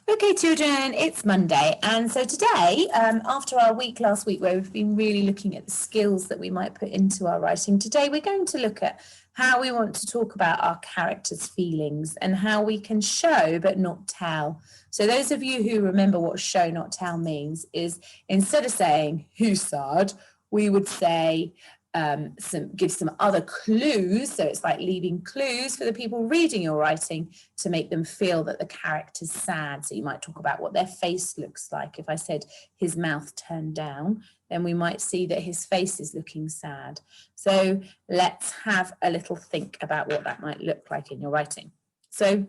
Okay, children, it's Monday. And so today, after our week last week, where we've been really looking at the skills that we might put into our writing, today we're going to look at how we want to talk about our characters' feelings and how we can show but not tell. So those of you who remember what show not tell means is instead of saying who's sad, we would say give some other clues. So it's like leaving clues for the people reading your writing to make them feel that the character's sad. So you might talk about what their face looks like. If I said his mouth turned down, then we might see that his face is looking sad. So let's have a little think about what that might look like in your writing. So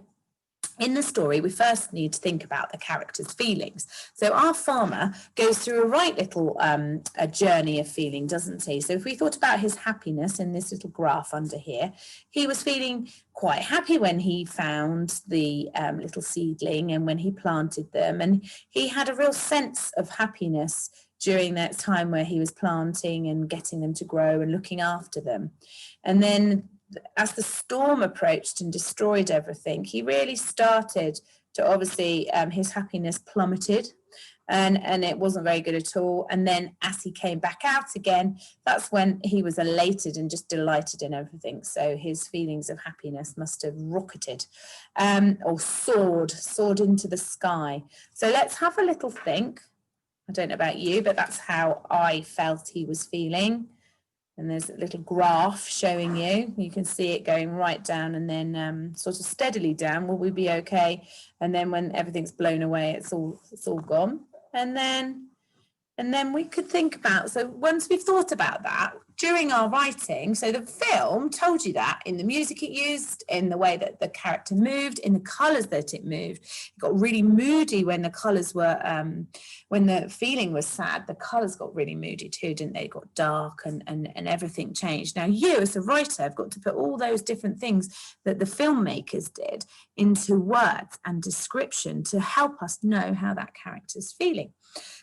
in the story, we first need to think about the character's feelings. So our farmer goes through a right little a journey of feeling, doesn't he? So if we thought about his happiness in this little graph under here, he was feeling quite happy when he found the little seedling and when he planted them. And he had a real sense of happiness during that time where he was planting and getting them to grow and looking after them. And then as the storm approached and destroyed everything, he really started to obviously, his happiness plummeted and it wasn't very good at all. And then as he came back out again, that's when he was elated and just delighted in everything. So his feelings of happiness must have rocketed or soared into the sky. So let's have a little think. I don't know about you, but that's how I felt he was feeling. And there's a little graph showing you. You can see it going right down and then sort of steadily down. Will we be okay? And then when everything's blown away, it's all gone. And then we could think about, so once we've thought about that during our writing, so the film told you that in the music it used, in the way that the character moved, in the colours that it moved. It got really moody when the colours were, when the feeling was sad, the colours got really moody too, didn't they? It got dark and everything changed. Now you as a writer have got to put all those different things that the filmmakers did into words and description to help us know how that character's feeling.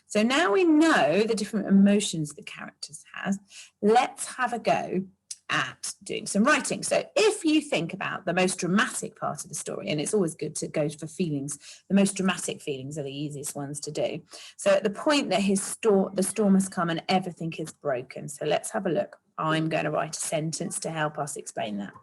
So now we know the different emotions the characters have. Let's have a go at doing some writing. So if you think about the most dramatic part of the story, and it's always good to go for feelings, the most dramatic feelings are the easiest ones to do. So at the point that the storm has come and everything is broken. So let's have a look. I'm going to write a sentence to help us explain that.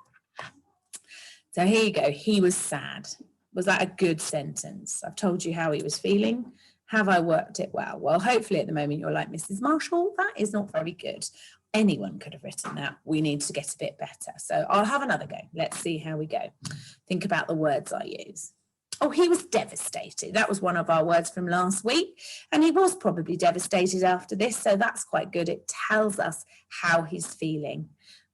So here you go. He was sad. Was that a good sentence? I've told you how he was feeling. Have I worked it well? Well, hopefully at the moment you're like, Mrs. Marshall, that is not very good. Anyone could have written that. We need to get a bit better. So I'll have another go. Let's see how we go. Think about the words I use. Oh, he was devastated. That was one of our words from last week. And he was probably devastated after this. So that's quite good. It tells us how he's feeling.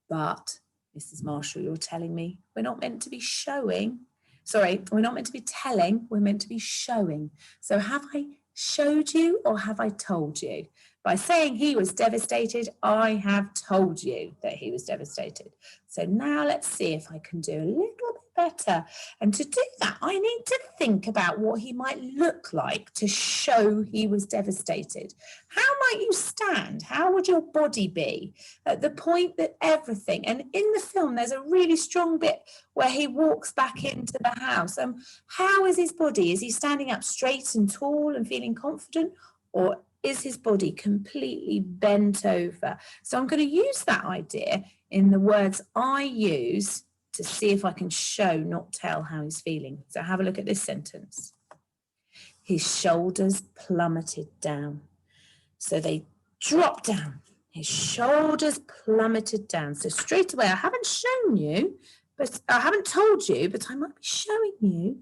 But Mrs. Marshall, you're telling me we're not meant to be showing. Sorry, we're not meant to be telling. We're meant to be showing. So have I showed you or have I told you? By saying he was devastated, I have told you that he was devastated. So now let's see if I can do a little bit better. And to do that, I need to think about what he might look like to show he was devastated. How might you stand? How would your body be at the point that everything, and in the film, there's a really strong bit where he walks back into the house. How is his body? Is he standing up straight and tall and feeling confident? Or is his body completely bent over? So I'm going to use that idea in the words I use to see if I can show, not tell, how he's feeling. So have a look at this sentence. His shoulders plummeted down. So they dropped down. His shoulders plummeted down. So straight away, I haven't shown you, but I haven't told you, but I might be showing you.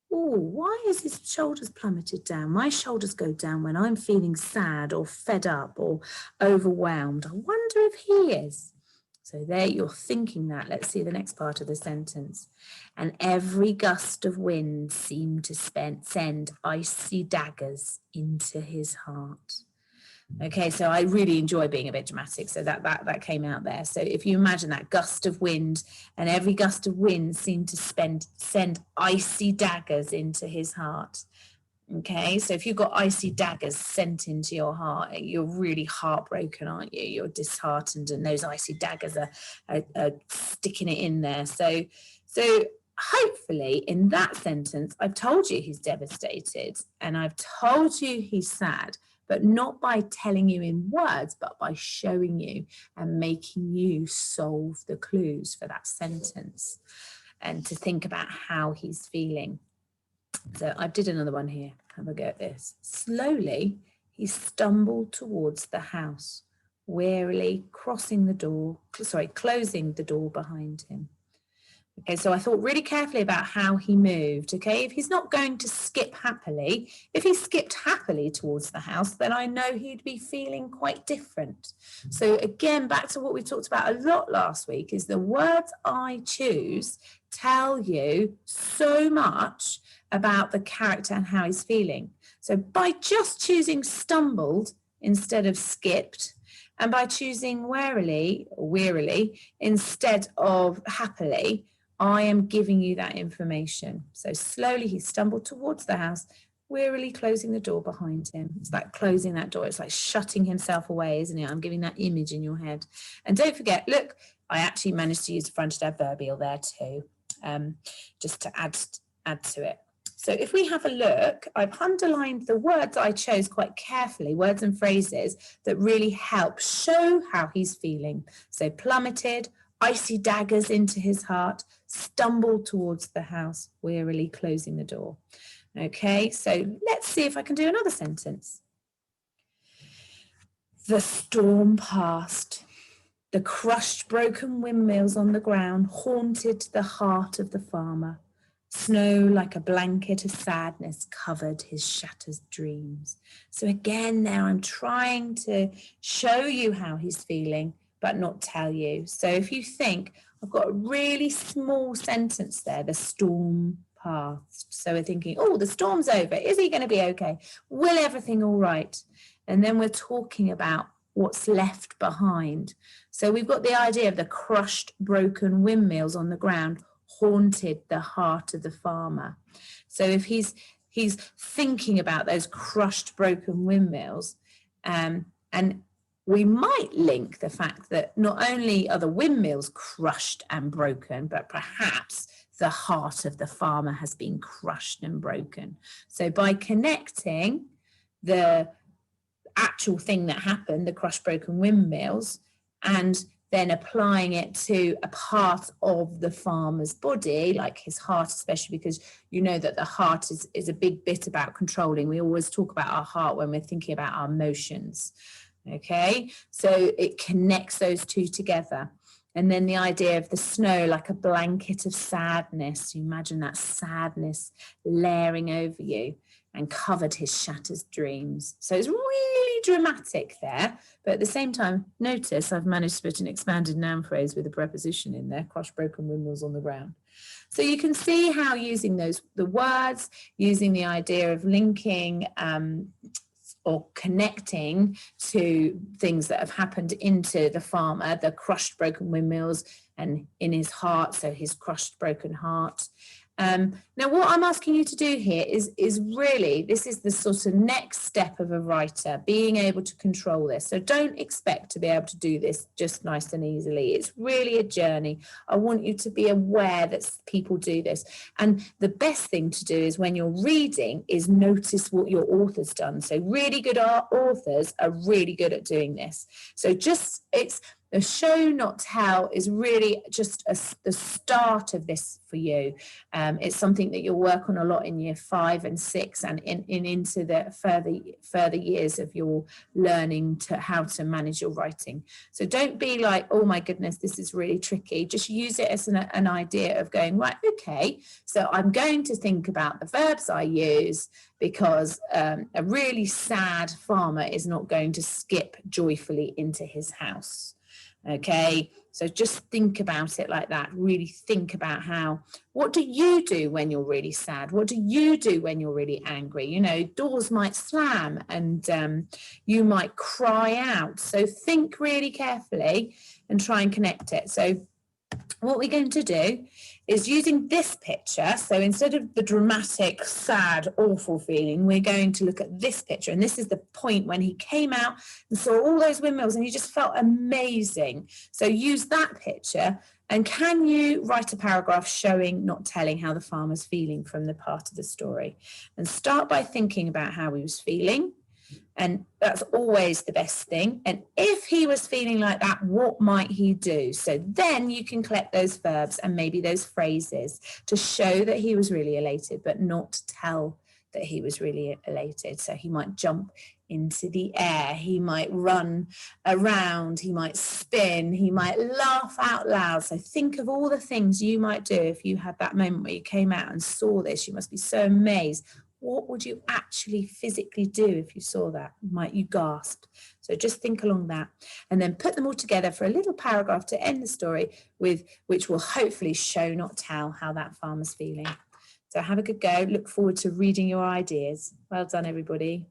Oh, why is his shoulders plummeted down? My shoulders go down when I'm feeling sad or fed up or overwhelmed. I wonder if he is. So there you're thinking that. Let's see the next part of the sentence. And every gust of wind seemed to send icy daggers into his heart. Okay, so I really enjoy being a bit dramatic, so that came out there. So if you imagine that gust of wind, and every gust of wind seemed to send icy daggers into his heart. Okay, so if you've got icy daggers sent into your heart, you're really heartbroken, aren't you? You're disheartened, and those icy daggers are sticking it in there. So hopefully in that sentence, I've told you he's devastated and I've told you he's sad, but not by telling you in words, but by showing you and making you solve the clues for that sentence and to think about how he's feeling. So I did another one here. Have a go at this. Slowly, he stumbled towards the house, warily closing the door behind him. Okay, so I thought really carefully about how he moved, okay? If he's not going to skip happily, if he skipped happily towards the house, then I know he'd be feeling quite different. So again, back to what we talked about a lot last week, is the words I choose tell you so much about the character and how he's feeling. So by just choosing stumbled instead of skipped, and by choosing wearily instead of happily, I am giving you that information. So slowly he stumbled towards the house, wearily closing the door behind him. It's like closing that door. It's like shutting himself away, isn't it? I'm giving that image in your head. And don't forget, look, I actually managed to use the fronted adverbial there too, just to add to it. So if we have a look, I've underlined the words I chose quite carefully, words and phrases that really help show how he's feeling. So plummeted, icy daggers into his heart, stumbled towards the house, wearily closing the door. Okay, so let's see if I can do another sentence. The storm passed. The crushed, broken windmills on the ground haunted the heart of the farmer. Snow, like a blanket of sadness, covered his shattered dreams. So again, now I'm trying to show you how he's feeling, but not tell you. So if you think, I've got a really small sentence there, the storm passed. So we're thinking, oh, the storm's over. Is he going to be okay? Will everything all right? And then we're talking about what's left behind. So we've got the idea of the crushed, broken windmills on the ground haunted the heart of the farmer. So if he's thinking about those crushed, broken windmills, and we might link the fact that not only are the windmills crushed and broken, but perhaps the heart of the farmer has been crushed and broken. So by connecting the actual thing that happened, the crushed, broken windmills, and then applying it to a part of the farmer's body, like his heart, especially because you know that the heart is a big bit about controlling. We always talk about our heart when we're thinking about our emotions. Okay, so it connects those two together. And then the idea of the snow like a blanket of sadness. You imagine that sadness layering over you and covered his shattered dreams. So it's really dramatic there. But at the same time, notice I've managed to put an expanded noun phrase with a preposition in there, crushed, broken windmills on the ground. So you can see how using the words, using the idea of linking or connecting to things that have happened into the farmer, the crushed, broken windmills, and in his heart, so his crushed, broken heart. Now, what I'm asking you to do here is really, this is the sort of next step of a writer, being able to control this. So don't expect to be able to do this just nice and easily. It's really a journey. I want you to be aware that people do this. And the best thing to do is when you're reading is notice what your author's done. So really good authors are really good at doing this. So the show, not tell, is really just the start of this for you. It's something that you'll work on a lot in year 5 and 6 and into the further years of your learning how to manage your writing. So don't be like, oh my goodness, this is really tricky. Just use it as an idea of going, right, okay, so I'm going to think about the verbs I use because a really sad farmer is not going to skip joyfully into his house. Okay, so just think about it like that. Really think about what do you do when you're really sad? What do you do when you're really angry? You know, doors might slam and you might cry out. So think really carefully and try and connect it. So what we're going to do is using this picture. So instead of the dramatic, sad, awful feeling, we're going to look at this picture. And this is the point when he came out and saw all those windmills and he just felt amazing. So use that picture And can you write a paragraph showing, not telling, how the farmer's feeling from the part of the story? And start by thinking about how he was feeling. And that's always the best thing. And if he was feeling like that, what might he do? So then you can collect those verbs and maybe those phrases to show that he was really elated, but not tell that he was really elated. So he might jump into the air, he might run around, he might spin, he might laugh out loud. So think of all the things you might do if you had that moment where you came out and saw this. You must be so amazed. What would you actually physically do if you saw that? Might you gasp? So just think along that, and then put them all together for a little paragraph to end the story with, which will hopefully show, not tell, how that farmer's feeling. So have a good go. Look forward to reading your ideas. Well done, everybody.